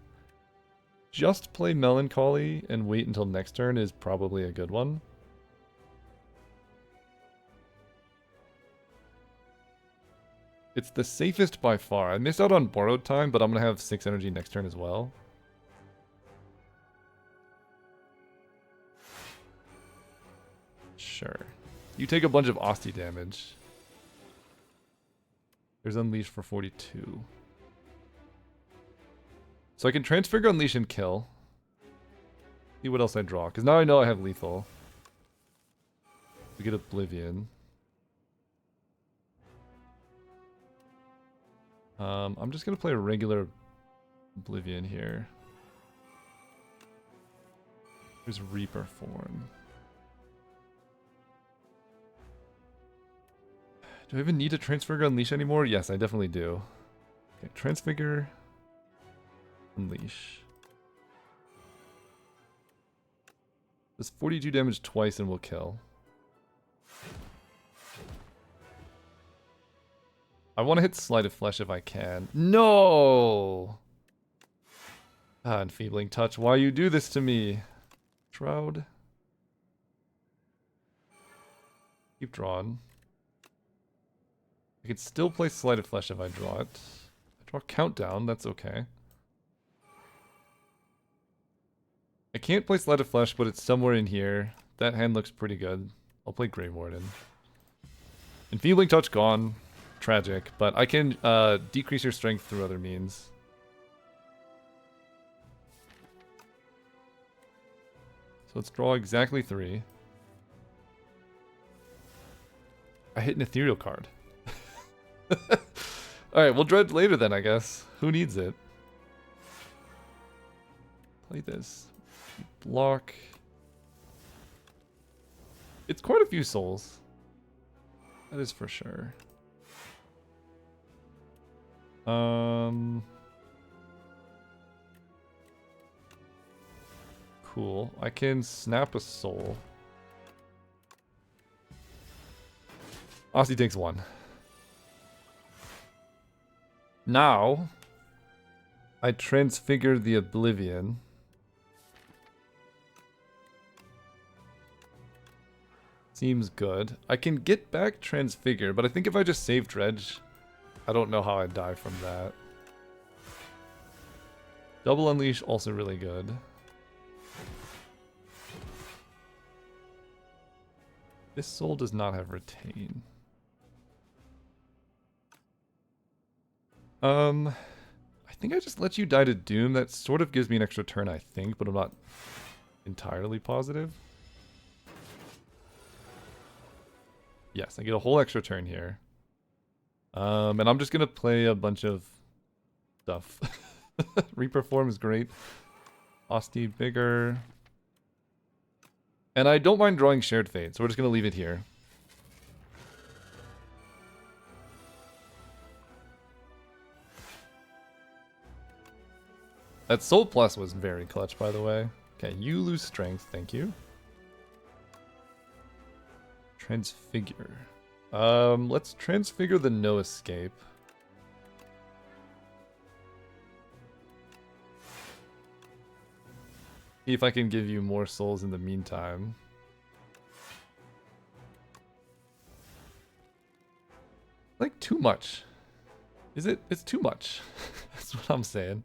Just play Melancholy and wait until next turn is probably a good one. It's the safest by far. I missed out on Borrowed Time, but I'm going to have 6 energy next turn as well. Sure. You take a bunch of Asti damage. There's Unleash for 42. So I can Transfigure, Unleash, and kill. See what else I draw. Because now I know I have lethal. We get Oblivion. I'm just going to play a regular Oblivion here. There's Reaper Form. Do I even need to Transfigure Unleash anymore? Yes, I definitely do. Okay, Transfigure, Unleash. Does 42 damage twice and will kill. I want to hit Sleight of Flesh if I can. No! Ah, Enfeebling Touch. Why you do this to me? Shroud. Keep drawing. I could still play Sleight of Flesh if I draw it. I draw Countdown, that's okay. I can't play Sleight of Flesh, but it's somewhere in here. That hand looks pretty good. I'll play Grey Warden. Enfeebling Touch gone. Tragic, but I can decrease your strength through other means. So let's draw exactly 3. I hit an ethereal card. Alright, we'll dredge later then, I guess. Who needs it? Play this. Block. It's quite a few souls. That is for sure. Cool. I can snap a soul. Asti takes 1. Now, I transfigure the Oblivion. Seems good. I can get back Transfigure, but I think if I just save Dredge, I don't know how I'd die from that. Double Unleash, also really good. This soul does not have Retain. I think I just let you die to Doom. That sort of gives me an extra turn, I think, but I'm not entirely positive. Yes, I get a whole extra turn here. And I'm just gonna play a bunch of stuff. Reperform is great. Osti bigger. And I don't mind drawing Shared Fate, so we're just gonna leave it here. That Soul Plus was very clutch, by the way. Okay, you lose strength, thank you. Transfigure. Let's transfigure the no escape. See if I can give you more souls in the meantime. Like, too much. Is it? It's too much. That's what I'm saying.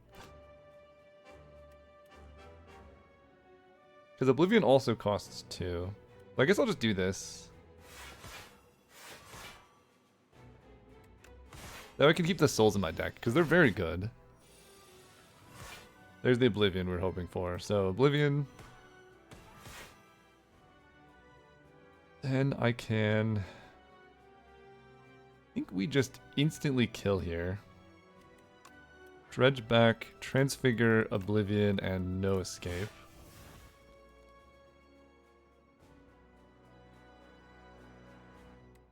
Because Oblivion also costs 2. But I guess I'll just do this. That way I can keep the souls in my deck, because they're very good. There's the Oblivion we're hoping for. So, Oblivion. Then I can... I think we just instantly kill here. Dredge back, Transfigure, Oblivion, and no escape.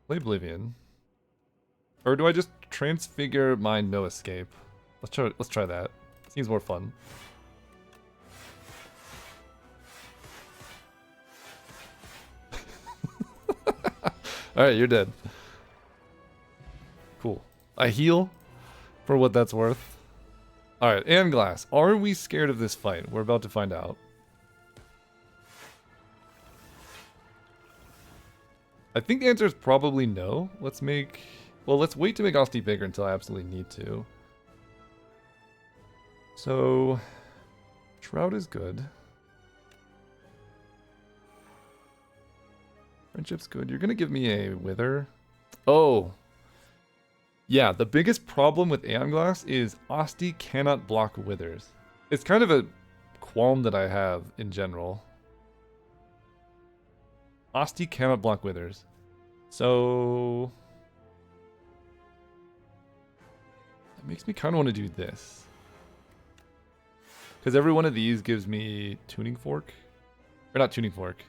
Play Oblivion. Or do I just transfigure my no escape? Let's try that. Seems more fun. Alright, you're dead. Cool. I heal for what that's worth. Alright, and Glass. Are we scared of this fight? We're about to find out. I think the answer is probably no. Let's make... Well, let's wait to make Osti bigger until I absolutely need to. So... Shroud is good. Friendship's good. You're gonna give me a Wither. Oh! Yeah, the biggest problem with Aeon Glass is Osti cannot block Withers. It's kind of a qualm that I have in general. Osti cannot block Withers. So... That makes me kind of want to do this. Because every one of these gives me Tuning Fork. Or not Tuning Fork.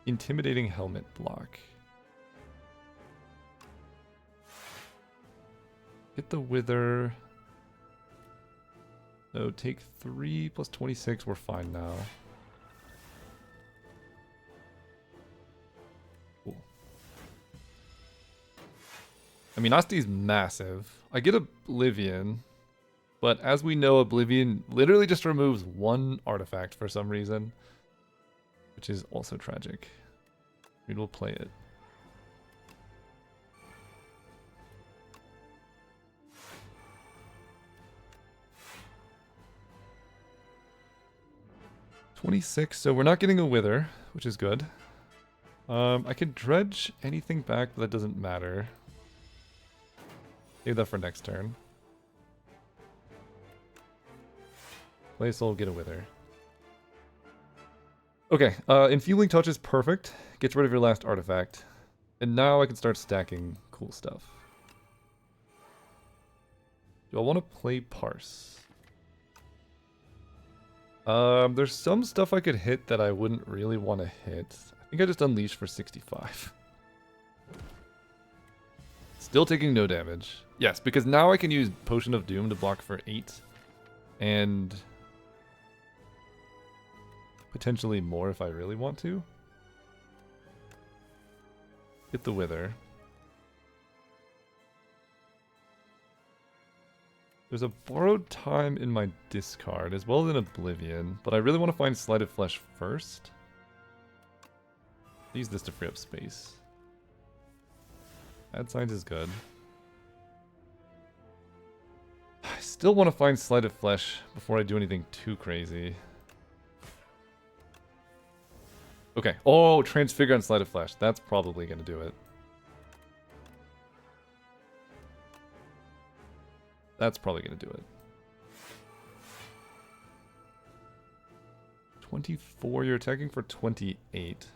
Intimidating Helmet block. Get the Wither. So take 3 plus 26. We're fine now. Cool. I mean, Osti's massive. I get Oblivion. But as we know, Oblivion literally just removes 1 artifact for some reason. Which is also tragic. We will play it. $26, so we're not getting a Wither, which is good. I can dredge anything back, but that doesn't matter. Save that for next turn. Play a soul, get a Wither. Okay, Enfueling Touch is perfect. Gets rid of your last artifact. And now I can start stacking cool stuff. Do I want to play Parse? There's some stuff I could hit that I wouldn't really want to hit. I think I just Unleash for 65. Still taking no damage. Yes, because now I can use Potion of Doom to block for 8. And... potentially more if I really want to. Get the Wither. There's a Borrowed Time in my discard, as well as an Oblivion, but I really want to find Sleight of Flesh first. Use this to free up space. Bad Signs is good. I still want to find Sleight of Flesh before I do anything too crazy. Okay. Oh, Transfigure on Sleight of Flesh. That's probably going to do it. That's probably going to do it. 24, you're attacking for 28.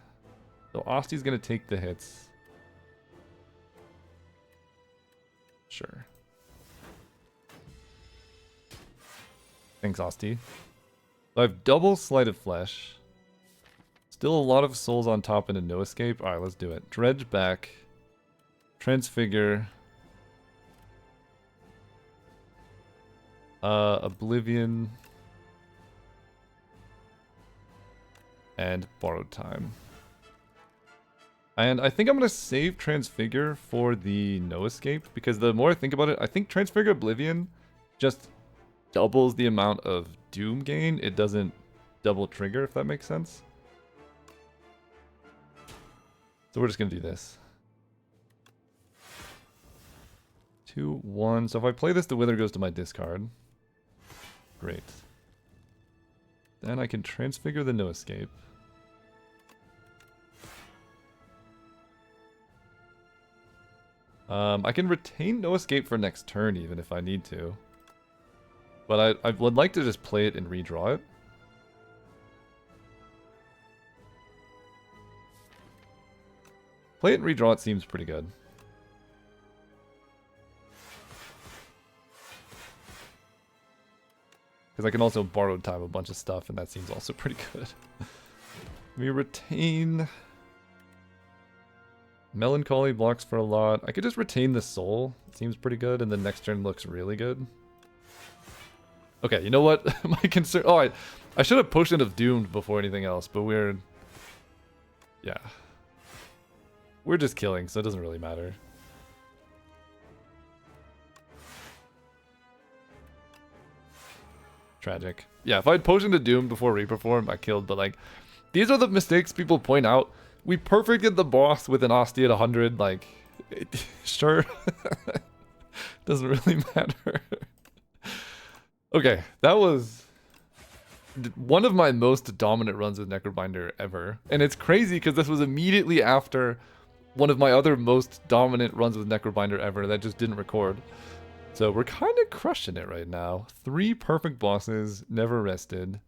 So Osti's going to take the hits. Sure. Thanks, Osti. So I have double Sleight of Flesh. Still a lot of souls on top and a no escape. Alright, let's do it. Dredge back. Transfigure. Oblivion. And Borrowed Time. And I think I'm going to save Transfigure for the no escape, because the more I think about it, I think Transfigure Oblivion just doubles the amount of Doom gain. It doesn't double trigger, if that makes sense. So we're just going to do this. 2, 1. So if I play this, the Wither goes to my discard. Great. Then I can Transfigure the no escape. I can retain no escape for next turn even if I need to. But I would like to just play it and redraw it. Play it and redraw it seems pretty good. Because I can also Borrowed Time a bunch of stuff and that seems also pretty good. We retain... Melancholy blocks for a lot. I could just retain the soul. It seems pretty good, and the next turn looks really good. Okay, you know what? My concern... Oh, I should have Potion of Doomed before anything else, but we're... Yeah. We're just killing, so it doesn't really matter. Tragic. Yeah, if I had Potion of Doom before Reperform, I killed, but like... These are the mistakes people point out. We perfected the boss with an Osti at 100, like, sure. Doesn't really matter. Okay, that was one of my most dominant runs with Necrobinder ever. And it's crazy because this was immediately after one of my other most dominant runs with Necrobinder ever that just didn't record. So we're kind of crushing it right now. 3 perfect bosses, never rested.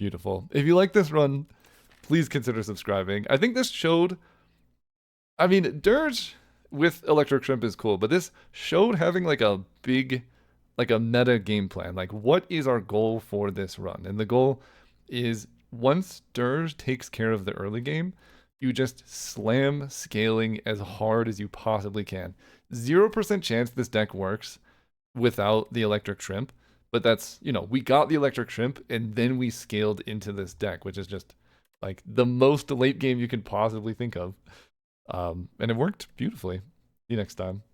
Beautiful. If you like this run... Please consider subscribing. I think this showed... I mean, Dirge with Electric Shrimp is cool, but this showed having like a big, like a meta game plan. Like, what is our goal for this run? And the goal is once Dirge takes care of the early game, you just slam scaling as hard as you possibly can. 0% chance this deck works without the Electric Shrimp, but that's, you know, we got the Electric Shrimp and then we scaled into this deck, which is just... like, the most late game you could possibly think of. And it worked beautifully. See you next time.